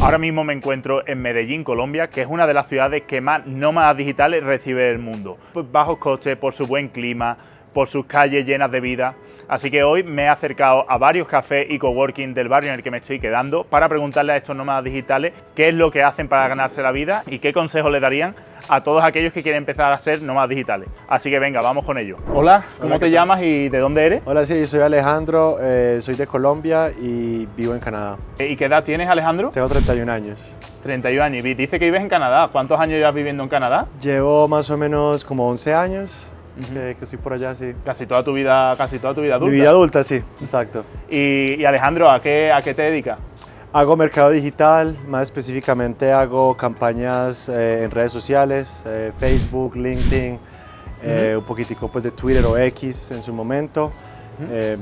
Ahora mismo me encuentro en Medellín, Colombia, que es una de las ciudades que más nómadas digitales recibe del mundo. Por bajos costes, por su buen clima, por sus calles llenas de vida. Así que hoy me he acercado a varios cafés y coworking del barrio en el que me estoy quedando para preguntarle a estos nómadas digitales qué es lo que hacen para ganarse la vida y qué consejos le darían a todos aquellos que quieren empezar a ser nómadas digitales. Así que venga, vamos con ello. Hola, ¿cómo te llamas y de dónde eres? Hola, sí, soy Alejandro, soy de Colombia y vivo en Canadá. ¿Y qué edad tienes, Alejandro? Tengo 31 años. 31 años. Y dice que vives en Canadá. ¿Cuántos años llevas viviendo en Canadá? Llevo más o menos como 11 años. Que estoy por allá, sí. Casi toda tu vida adulta. Mi vida adulta, sí, exacto. Y Alejandro, ¿a qué te dedicas? Hago mercado digital, más específicamente hago campañas en redes sociales, Facebook, LinkedIn, un poquitico pues, de Twitter o X en su momento.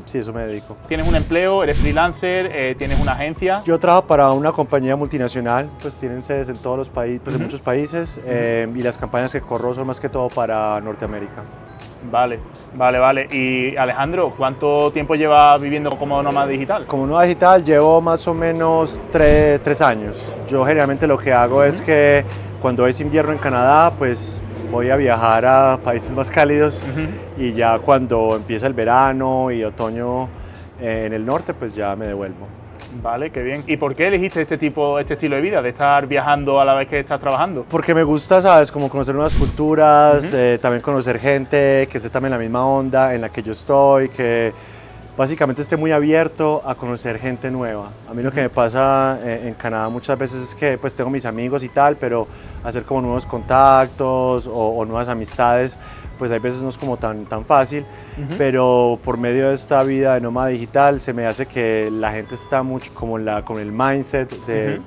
Sí, eso me dedico. ¿Tienes un empleo? ¿Eres freelancer? ¿Tienes una agencia? Yo trabajo para una compañía multinacional, pues tienen sedes en todos los países, pues en muchos países, y las campañas que corro son más que todo para Norteamérica. Vale. Y Alejandro, ¿cuánto tiempo llevas viviendo como nómada digital? Como nómada digital llevo más o menos 3 años. Yo generalmente lo que hago es que cuando es invierno en Canadá, pues voy a viajar a países más cálidos y ya cuando empieza el verano y otoño en el norte, pues ya me devuelvo. Vale, qué bien. ¿Y por qué elegiste este estilo de vida, de estar viajando a la vez que estás trabajando? Porque me gusta, ¿sabes? Como conocer nuevas culturas, también conocer gente que esté también en la misma onda en la que yo estoy, que básicamente esté muy abierto a conocer gente nueva. A mí lo que me pasa en Canadá muchas veces es que pues tengo mis amigos y tal, pero hacer como nuevos contactos o nuevas amistades, pues hay veces no es como tan fácil, pero por medio de esta vida de nómada digital se me hace que la gente está mucho como con el mindset de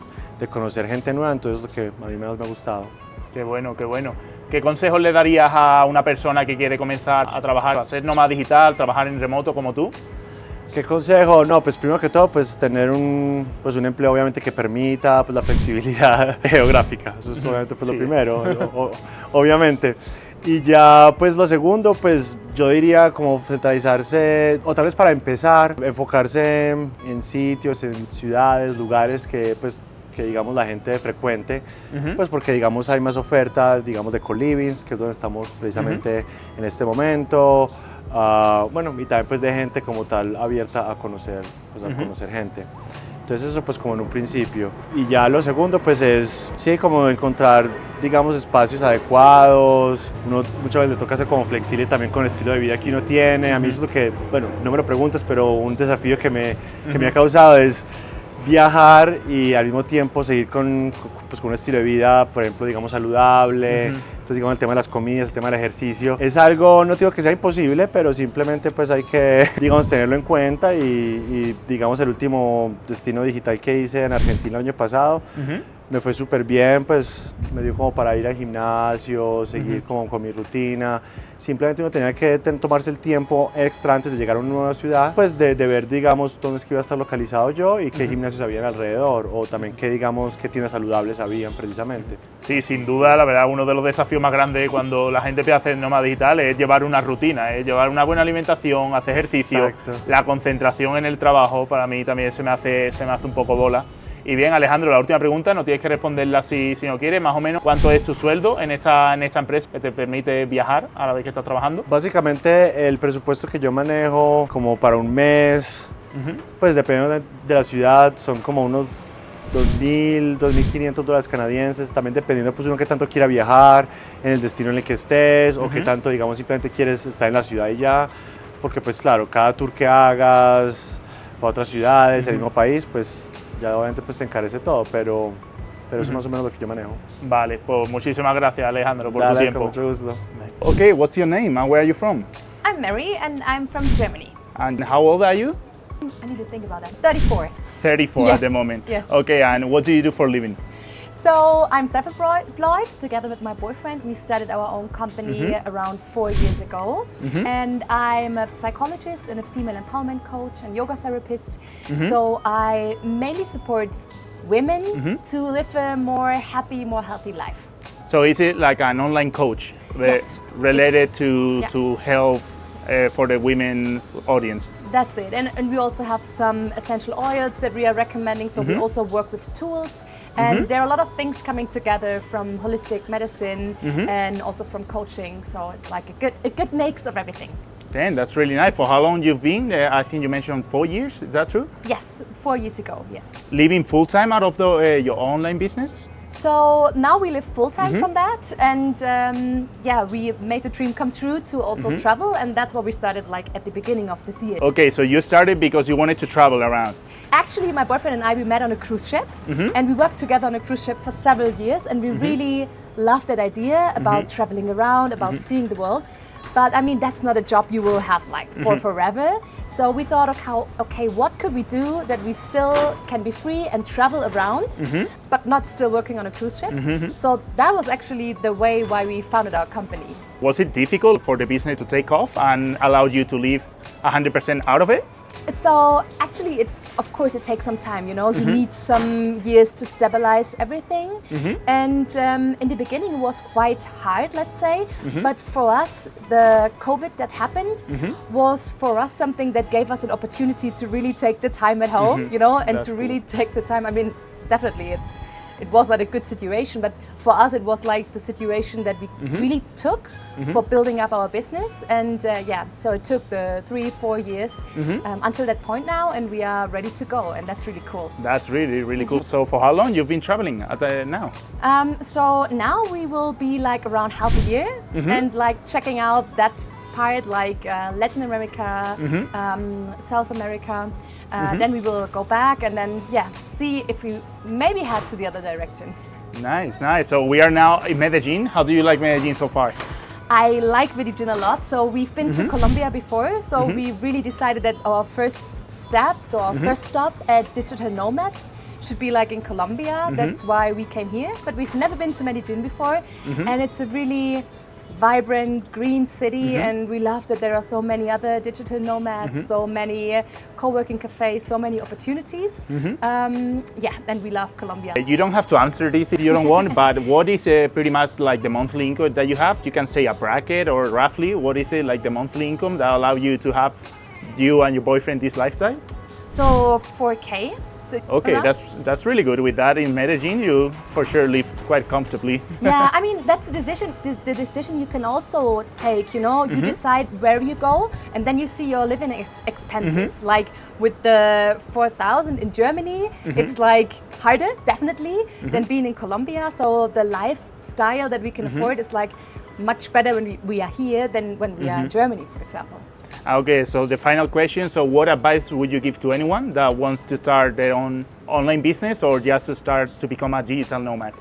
conocer gente nueva, entonces es lo que a mí más me ha gustado. Qué bueno, qué bueno. ¿Qué consejos le darías a una persona que quiere comenzar a trabajar, a ser nómada digital, trabajar en remoto como tú? ¿Qué consejo? No, pues primero que todo, pues tener un empleo obviamente que permita pues, la flexibilidad geográfica, eso es obviamente pues, lo primero, obviamente. Y ya pues lo segundo, pues yo diría como centralizarse, o tal vez para empezar, enfocarse en sitios, en ciudades, lugares que pues que digamos la gente frecuente, pues porque digamos hay más oferta, digamos de co-livings, que es donde estamos precisamente en este momento, bueno, y también pues de gente como tal abierta a conocer, pues a conocer gente. Entonces eso pues como en un principio. Y ya lo segundo pues es, sí, como encontrar, digamos, espacios adecuados. Uno muchas veces le toca ser como flexible también con el estilo de vida que uno tiene. A mí eso es lo que, bueno, no me lo preguntas, pero un desafío que me ha causado es viajar y al mismo tiempo seguir con un estilo de vida, por ejemplo, digamos, saludable. Entonces, digamos, el tema de las comidas, el tema del ejercicio. Es algo, no digo que sea imposible, pero simplemente pues hay que, digamos, tenerlo en cuenta y digamos, el último destino digital que hice en Argentina el año pasado, me fue súper bien, pues me dio como para ir al gimnasio, seguir como con mi rutina. Simplemente uno tenía que tomarse el tiempo extra antes de llegar a una nueva ciudad, pues de ver, digamos, dónde es que iba a estar localizado yo y qué gimnasios habían alrededor, o también qué, digamos, qué tiendas saludables habían precisamente. Sí, sin duda, la verdad, uno de los desafíos más grandes cuando la gente empieza a hacer nómada digital es llevar una rutina, es llevar una buena alimentación, hacer ejercicio. Exacto. La concentración en el trabajo para mí también se me hace un poco bola. Y bien, Alejandro, la última pregunta, no tienes que responderla si no quieres, más o menos, ¿cuánto es tu sueldo en esta empresa que te permite viajar a la vez que estás trabajando? Básicamente el presupuesto que yo manejo como para un mes, pues dependiendo de la ciudad, son como unos $2.000, $2.500 canadienses, también dependiendo pues uno qué tanto quiera viajar, en el destino en el que estés, o qué tanto, digamos, simplemente quieres estar en la ciudad y ya, porque pues claro, cada tour que hagas para otras ciudades, el mismo país, pues ya obviamente pues te encarece todo, pero eso es más o menos lo que yo manejo. Vale, pues muchísimas gracias, Alejandro, por tu tiempo. Con mucho gusto. Okay, what's your name and where are you from? I'm Mary and I'm from Germany. And how old are you? I need to think about that. 34. 34 yes. At the moment. Yes. Okay, and what do you do for a living? So I'm self-employed. Together with my boyfriend, we started our own company around 4 years ago. And I'm a psychologist and a female empowerment coach and yoga therapist. So I mainly support women to live a more happy, more healthy life. So is it like an online coach Yes, related to health for the women audience. That's it. And we also have some essential oils that we are recommending. So we also work with tools. And there are a lot of things coming together from holistic medicine and also from coaching. So it's like a good mix of everything. Then that's really nice. For how long you've been? I think you mentioned 4 years. Is that true? Yes, 4 years ago, yes. Living full-time out of your online business? So now we live full-time from that, and we made the dream come true to also travel, and that's what we started like at the beginning of this year. Okay, so you started because you wanted to travel around. Actually, my boyfriend and I, we met on a cruise ship, and we worked together on a cruise ship for several years, and we really loved that idea about traveling around, about seeing the world. But I mean, that's not a job you will have like for forever. So we thought, okay, what could we do that we still can be free and travel around, but not still working on a cruise ship? So that was actually the way why we founded our company. Was it difficult for the business to take off and allow you to live 100% out of it? So actually, of course, it takes some time, you know, you need some years to stabilize everything. And in the beginning, it was quite hard, let's say. But for us, the COVID that happened was for us something that gave us an opportunity to really take the time at home, you know, and That's to really take the time. I mean, definitely it was not a good situation, but for us, it was like the situation that we really took for building up our business. And so it took the 3-4 years until that point now, and we are ready to go, and that's really cool. That's really, really cool. So for how long you've been traveling now? So now we will be like around half a year and like checking out that part like Latin America, South America. Then we will go back and then see if we maybe head to the other direction. Nice, nice. So we are now in Medellín. How do you like Medellín so far? I like Medellín a lot. So we've been to Colombia before. So we really decided that our first step, so our first stop at Digital Nomads should be like in Colombia. That's why we came here. But we've never been to Medellín before. And it's a really vibrant green city, and we love that there are so many other digital nomads, so many co-working cafes, so many opportunities. And we love Colombia. You don't have to answer this if you don't want, but what is pretty much like the monthly income that you have? You can say a bracket or roughly, what is it like the monthly income that allow you to have you and your boyfriend this lifestyle? So 4K. Okay, that's really good. With that in Medellín, you for sure live quite comfortably. Yeah, I mean, that's the decision. The decision you can also take, you know, you decide where you go and then you see your living expenses. Like with the 4,000 in Germany, it's like harder, definitely, than being in Colombia. So the lifestyle that we can afford is like much better when we are here than when we are in Germany, for example. Okay, so the final question. So what advice would you give to anyone that wants to start their own online business or just to start to become a digital nomad?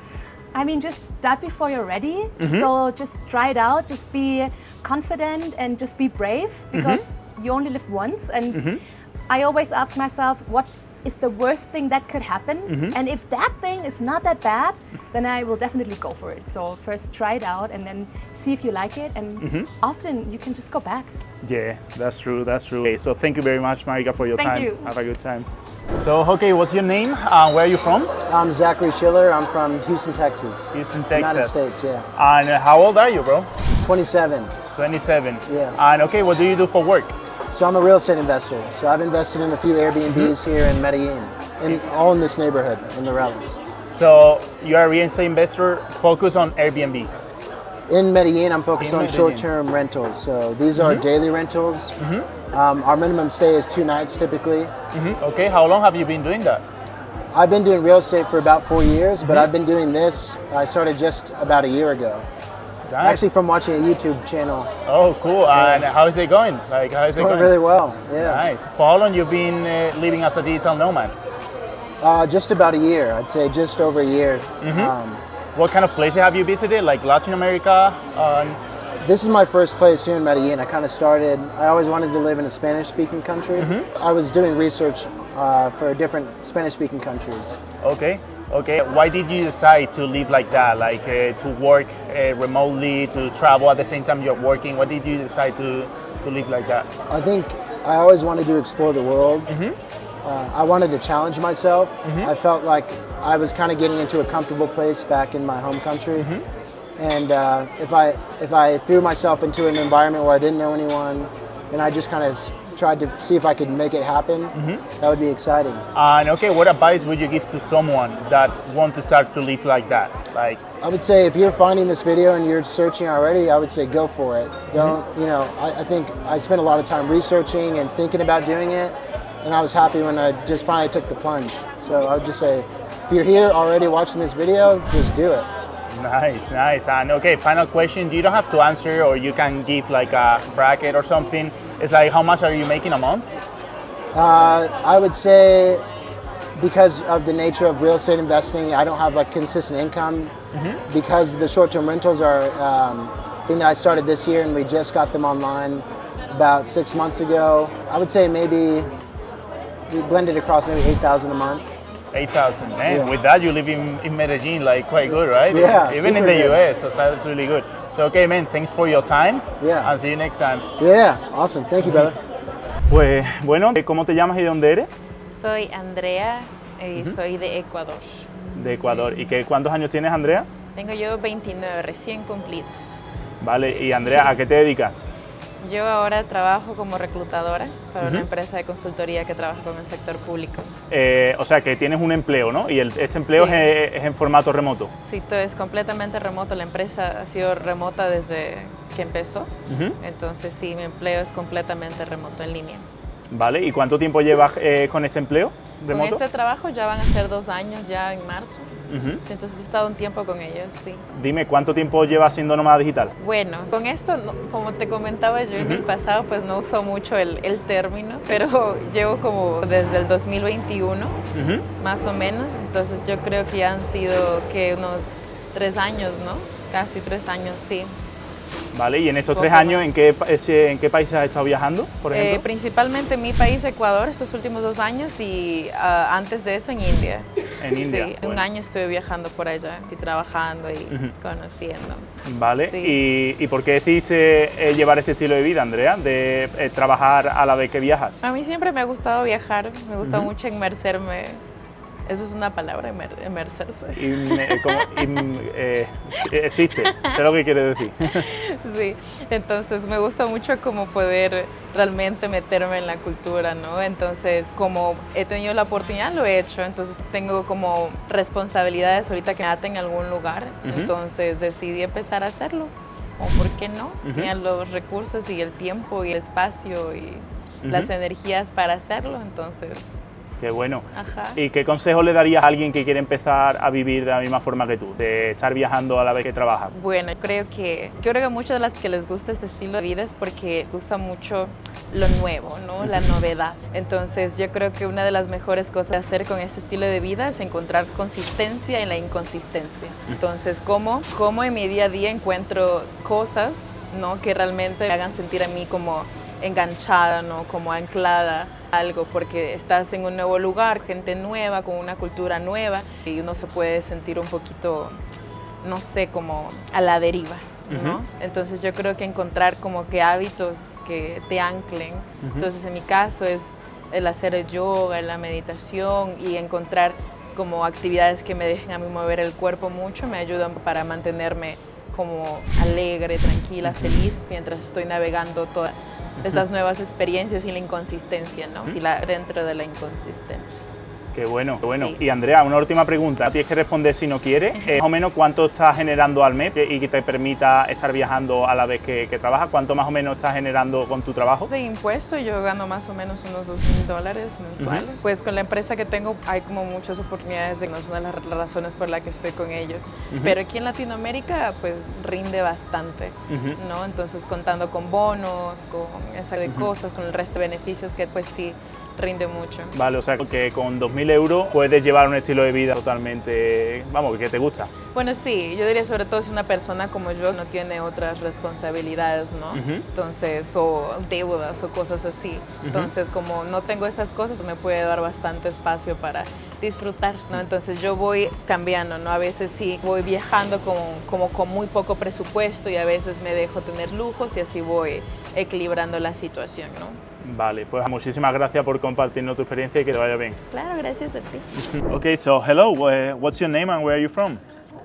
I mean, just start before you're ready. So just try it out, just be confident and just be brave because you only live once. And I always ask myself, what is the worst thing that could happen? And if that thing is not that bad, then I will definitely go for it. So first try it out and then see if you like it. And often you can just go back. Yeah, that's true, that's true. Okay, so thank you very much, Marika, for your time. Thank you. Have a good time. So, okay, what's your name? Where are you from? I'm Zachary Schiller. I'm from Houston, Texas. Houston, Texas. United States, yeah. And how old are you, bro? 27. 27. Yeah. And okay, what do you do for work? So I'm a real estate investor. So I've invested in a few Airbnbs here in Medellin, all in this neighborhood, in Morelos. So you are a real estate investor focused on Airbnb? In Medellin, I'm focused on short-term rentals. So these are daily rentals. Our minimum stay is 2 nights typically. Okay, how long have you been doing that? I've been doing real estate for about 4 years, but I've been doing this, I started just about a year ago. Nice. Actually from watching a YouTube channel. Oh, cool. And how is it going? Like, how is it Going going? really well, yeah. Nice. For how long you've been living as a digital nomad? Just about a year, I'd say just over a year. What kind of places have you visited, like Latin America? This is my first place here in Medellin. I always wanted to live in a Spanish-speaking country. I was doing research for different Spanish-speaking countries. Okay, okay. Why did you decide to live like that, like to work remotely, to travel at the same time you're working? Why did you decide to live like that? I think I always wanted to explore the world. I wanted to challenge myself. I felt like I was kind of getting into a comfortable place back in my home country. And if I threw myself into an environment where I didn't know anyone, and I just kind of tried to see if I could make it happen, that would be exciting. And okay, what advice would you give to someone that want to start to live like that? Like, I would say if you're finding this video and you're searching already, I would say go for it. Don't, you know, I think I spent a lot of time researching and thinking about doing it, and I was happy when I just finally took the plunge. So I would just say, if you're here already watching this video, just do it. nice, nice. And okay, final question. You don't have to answer, or you can give like a bracket or something. It's like, how much are you making a month? I would say, because of the nature of real estate investing, I don't have like consistent income. Because the short-term rentals are thing that I started this year, and we just got them online about 6 months ago. I would say maybe we blended across maybe 8,000 a month. 8,000, man. Yeah. With that, you live in Medellín, like quite good, right? Yeah, Even in super the good. US, so that's really good. So okay, man, thanks for your time. Yeah. And see you next time. Yeah, awesome. Thank you, brother. Pues bueno, ¿cómo te llamas y de dónde eres? Soy Andrea y soy de Ecuador. De Ecuador. ¿Y cuántos años tienes, Andrea? Tengo yo 29 recién cumplidos. Vale, y Andrea, ¿a qué te dedicas? Yo ahora trabajo como reclutadora para una empresa de consultoría que trabaja con el sector público. O sea, que tienes un empleo, ¿no? Y este empleo Sí. es en formato remoto. Sí, todo es completamente remoto. La empresa ha sido remota desde que empezó. Entonces, sí, mi empleo es completamente remoto, en línea. Vale, ¿y cuánto tiempo llevas con este empleo remoto? Con este trabajo ya van a ser 2 años ya en marzo. Sí, entonces he estado un tiempo con ellos, sí. Dime, ¿cuánto tiempo llevas siendo nómada digital? Bueno, con esto, como te comentaba yo en el pasado, pues no uso mucho el término, pero llevo como desde el 2021, más o menos. Entonces yo creo que ya han sido que unos 3 años, ¿no? Casi 3 años, sí. Vale, y en estos Poco 3 años, más. ¿en qué países has estado viajando, por ejemplo? Principalmente en mi país, Ecuador, estos últimos 2 años, y antes de eso en India. En India, Sí, bueno. un año estuve viajando por allá y trabajando y conociendo. Vale, Sí. ¿Y por qué decidiste llevar este estilo de vida, Andrea, de trabajar a la vez que viajas? A mí siempre me ha gustado viajar, me gusta mucho inmerserme. Eso es una palabra, inmersarse. Existe, sé lo que quiere decir. Sí, entonces me gusta mucho como poder realmente meterme en la cultura, ¿no? Entonces, como he tenido la oportunidad, lo he hecho. Entonces, tengo como responsabilidades ahorita que me aten en algún lugar. Entonces, decidí empezar a hacerlo. ¿O por qué no? Tenía los recursos y el tiempo y el espacio y las energías para hacerlo, entonces... Qué bueno. Ajá. ¿Y qué consejo le darías a alguien que quiere empezar a vivir de la misma forma que tú, de estar viajando a la vez que trabaja? Bueno, creo que a muchas de las que les gusta este estilo de vida es porque les gusta mucho lo nuevo, ¿no? La novedad. Entonces, yo creo que una de las mejores cosas de hacer con este estilo de vida es encontrar consistencia en la inconsistencia. Entonces, ¿cómo en mi día a día encuentro cosas, ¿no? Que realmente me hagan sentir a mí como enganchada, ¿no? Como anclada a algo, porque estás en un nuevo lugar, gente nueva, con una cultura nueva, y uno se puede sentir un poquito, no sé, como a la deriva, ¿no? Entonces yo creo que encontrar como que hábitos que te anclen. Entonces en mi caso es el hacer el yoga, la meditación y encontrar como actividades que me dejen a mí mover el cuerpo mucho, me ayudan para mantenerme como alegre, tranquila, feliz mientras estoy navegando todas estas nuevas experiencias y la inconsistencia, ¿no? Dentro de la inconsistencia. Qué bueno, qué bueno. Sí. Y Andrea, una última pregunta. Tienes que responder si no quieres. Más o menos, ¿cuánto estás generando al mes y que te permita estar viajando a la vez que trabajas? ¿Cuánto más o menos estás generando con tu trabajo? De impuesto yo gano más o menos unos $2,000 mensuales. Pues con la empresa que tengo hay como muchas oportunidades, no es una de las razones por las que estoy con ellos. Pero aquí en Latinoamérica pues rinde bastante, ¿no? Entonces contando con bonos, con esa de cosas, con el resto de beneficios que pues sí rinde mucho. Vale, o sea que con 2.000 euros puedes llevar un estilo de vida totalmente, vamos, que te gusta. Bueno, sí, yo diría sobre todo si una persona como yo no tiene otras responsabilidades, ¿no? Entonces, o deudas o cosas así. Entonces, como no tengo esas cosas, me puede dar bastante espacio para disfrutar, ¿no? Entonces yo voy cambiando, ¿no? A veces sí voy viajando como con muy poco presupuesto y a veces me dejo tener lujos y así voy equilibrando la situación, ¿no? Vale, pues muchísimas gracias por compartirnos tu experiencia y que te vaya bien. Claro, gracias a ti. Okay, so hello, what's your name and where are you from?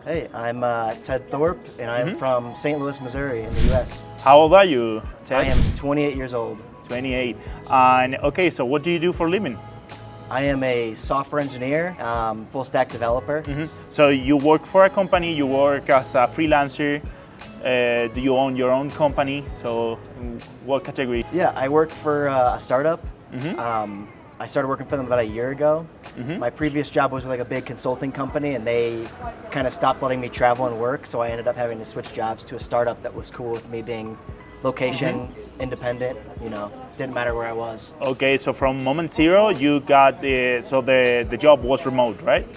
Hey, I'm Ted Thorpe, and I'm from St. Louis, Missouri in the U.S. How old are you, Ted? I am 28 years old. 28. And okay, so what do you do for a living? I am a software engineer, full stack developer. So you work for a company, you work as a freelancer, do you own your own company? So what category? Yeah, I work for a startup. I started working for them about a year ago. My previous job was with like a big consulting company, and they kind of stopped letting me travel and work, so I ended up having to switch jobs to a startup that was cool with me being location independent, you know, didn't matter where I was. Okay, so from moment zero, you got the job was remote, right?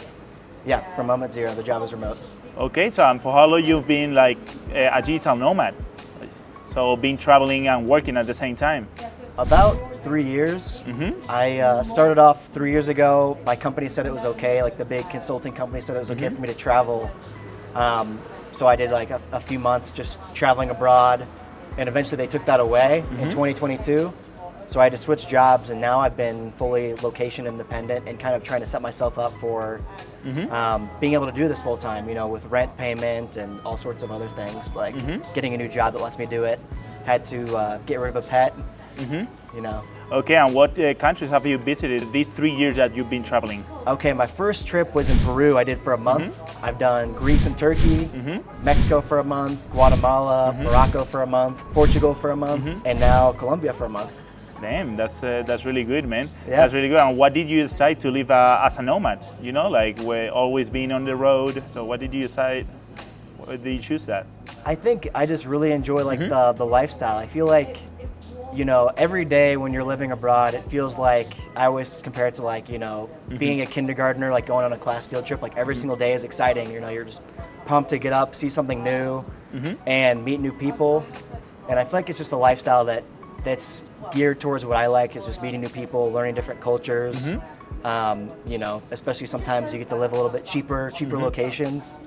Yeah, from moment zero, the job was remote. Okay, so for how long you've been like a digital nomad? So been traveling and working at the same time? About 3 years. I started off 3 years ago. My company said it was okay, like the big consulting company said it was okay for me to travel. So I did like a few months just traveling abroad, and eventually they took that away in 2022. So I had to switch jobs, and now I've been fully location independent and kind of trying to set myself up for being able to do this full time, you know, with rent payment and all sorts of other things, like getting a new job that lets me do it. Had to get rid of a pet, you know. Okay, and what countries have you visited these 3 years that you've been traveling? Okay, my first trip was in Peru. I did for a month. I've done Greece and Turkey, Mexico for a month, Guatemala, Morocco for a month, Portugal for a month, and now Colombia for a month. Damn, that's really good, man. Yeah. That's really good. And what did you decide to live as a nomad? You know, like we're always being on the road. So what did you decide? Why did you choose that? I think I just really enjoy like the lifestyle. I feel like, you know, every day when you're living abroad, it feels like, I always compare it to like, you know, being a kindergartner, like going on a class field trip. Like every single day is exciting. You know, you're just pumped to get up, see something new, and meet new people. And I feel like it's just a lifestyle that's geared towards what I like, is just meeting new people, learning different cultures. You know, especially sometimes you get to live a little bit cheaper locations.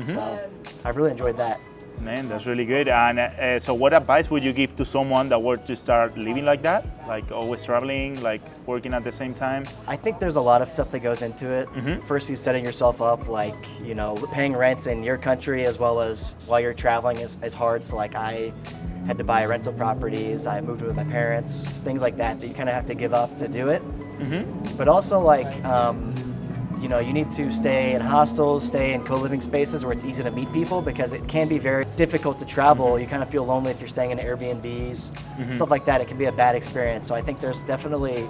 So I've really enjoyed that. Man, that's really good. And so what advice would you give to someone that were to start living like that? Like always traveling, like working at the same time? I think there's a lot of stuff that goes into it. First, you're setting yourself up, like, you know, paying rents in your country as well as while you're traveling is hard. So like I had to buy rental properties, I moved with my parents, things like that you kind of have to give up to do it. But also like, you know, you need to stay in hostels, stay in co-living spaces where it's easy to meet people, because it can be very difficult to travel. You kind of feel lonely if you're staying in Airbnbs, stuff like that. It can be a bad experience. So I think there's definitely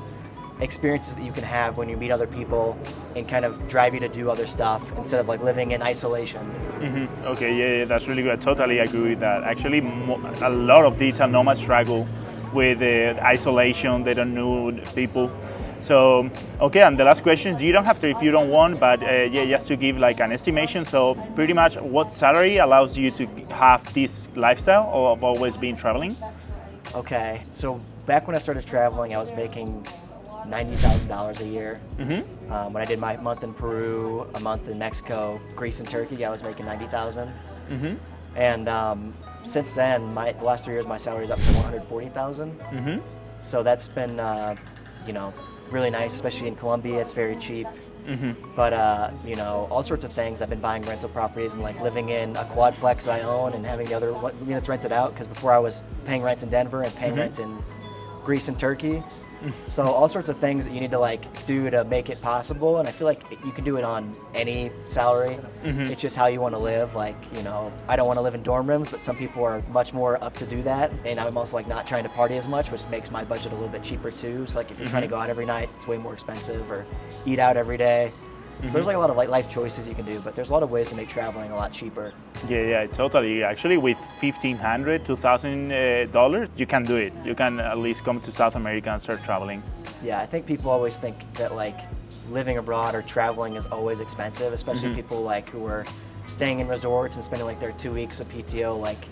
experiences that you can have when you meet other people and kind of drive you to do other stuff instead of like living in isolation. Okay, yeah, that's really good. I totally agree with that. Actually, a lot of digital nomads struggle with isolation. They don't know people. So, okay, and the last question, you don't have to if you don't want, but yeah, just to give like an estimation. So pretty much what salary allows you to have this lifestyle of always being traveling? Okay, so back when I started traveling, I was making $90,000 a year. When I did my month in Peru, a month in Mexico, Greece and Turkey, I was making $90,000. And since then, the last 3 years, my salary is up to $140,000. So that's been, you know, really nice, especially in Colombia. It's very cheap. But you know, all sorts of things. I've been buying rental properties and like living in a quadplex I own and having the other units rented out, because before I was paying rent in Denver and paying rent in Greece and Turkey. So all sorts of things that you need to like do to make it possible, and I feel like you can do it on any salary. It's just how you want to live. Like, you know, I don't want to live in dorm rooms, but some people are much more up to do that, and I'm also like not trying to party as much, which makes my budget a little bit cheaper too. So like if you're trying to go out every night, it's way more expensive, or eat out every day. So there's like a lot of like life choices you can do, but there's a lot of ways to make traveling a lot cheaper. Yeah, totally. Actually, with $1,500, $2,000, you can do it. You can at least come to South America and start traveling. Yeah, I think people always think that like living abroad or traveling is always expensive, especially people like who are staying in resorts and spending like their 2 weeks of PTO, like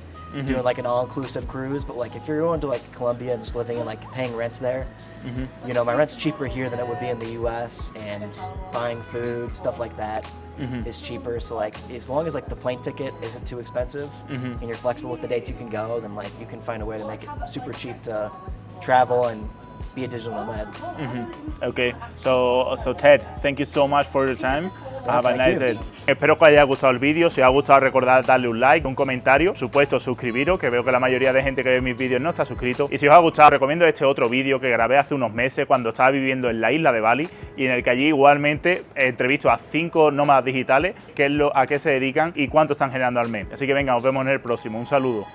doing like an all-inclusive cruise. But like if you're going to like Colombia and just living and like paying rent there, you know, my rent's cheaper here than it would be in the US, and buying food, stuff like that is cheaper. So like as long as like the plane ticket isn't too expensive and you're flexible with the dates you can go, then like you can find a way to make it super cheap to travel and be a digital nomad. Okay, so Ted, thank you so much for your time. Have a nice day. Espero que os haya gustado el vídeo. Si os ha gustado, recordad darle un like, un comentario. Por supuesto, suscribiros, que veo que la mayoría de gente que ve mis vídeos no está suscrito. Y si os ha gustado, recomiendo este otro vídeo que grabé hace unos meses cuando estaba viviendo en la isla de Bali y en el que allí igualmente entrevisto a 5 nómadas digitales, a qué se dedican y cuánto están generando al mes. Así que venga, nos vemos en el próximo. Un saludo.